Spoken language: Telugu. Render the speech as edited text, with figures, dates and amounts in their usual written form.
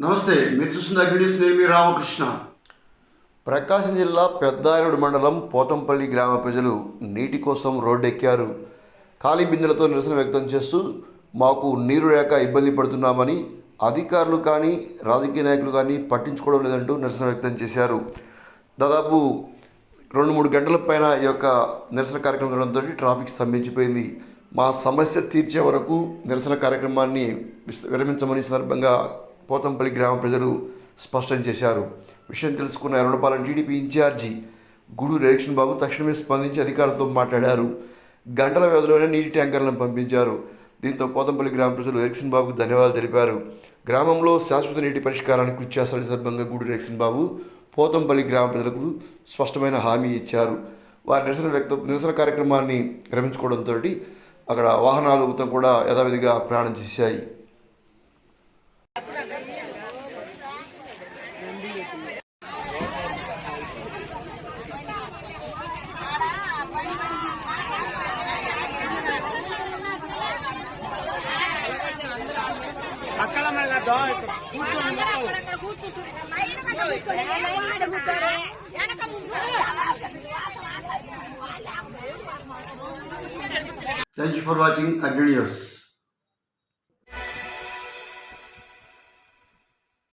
నమస్తే, మీరు చూస్తున్న అగ్నిస్. నేను మీ రామకృష్ణ. ప్రకాశం జిల్లా పెద్దారెడ్డి మండలం పోతంపల్లి గ్రామ ప్రజలు నీటి కోసం రోడ్డెక్కారు. ఖాళీ బిందెలతో నిరసన వ్యక్తం చేస్తూ మాకు నీరు లేక ఇబ్బంది పడుతున్నామని అధికారులు కానీ రాజకీయ నాయకులు కానీ పట్టించుకోవడం లేదంటూ నిరసన వ్యక్తం చేశారు. దాదాపు 2-3 గంటల పైన ఈ యొక్క నిరసన కార్యక్రమం జరగడంతో ట్రాఫిక్ స్తంభించిపోయింది. మా సమస్య తీర్చే వరకు నిరసన కార్యక్రమాన్ని విరమించమని సందర్భంగా పోతంపల్లి గ్రామ ప్రజలు స్పష్టం చేశారు. విషయం తెలుసుకున్న Errapalem TDP incharge Gudur election బాబు తక్షణమే స్పందించి అధికారులతో మాట్లాడారు. గంటల వ్యవధిలోనే నీటి ట్యాంకర్లను పంపించారు. దీంతో పోతంపల్లి గ్రామ ప్రజలు ఎలక్షన్ బాబుకు ధన్యవాదాలు తెలిపారు. గ్రామంలో శాశ్వత నీటి పరిష్కారానికి కృషి చేస్తున్న సందర్భంగా గూడూరు ఎలక్షన్ బాబు పోతంపల్లి గ్రామ ప్రజలకు స్పష్టమైన హామీ ఇచ్చారు. వారి నిరసన కార్యక్రమాన్ని విరమించుకోవడంతో అక్కడ వాహనాలు మొత్తం కూడా యథావిధిగా ప్రయాణం చేశాయి. Thank you for watching Agri News.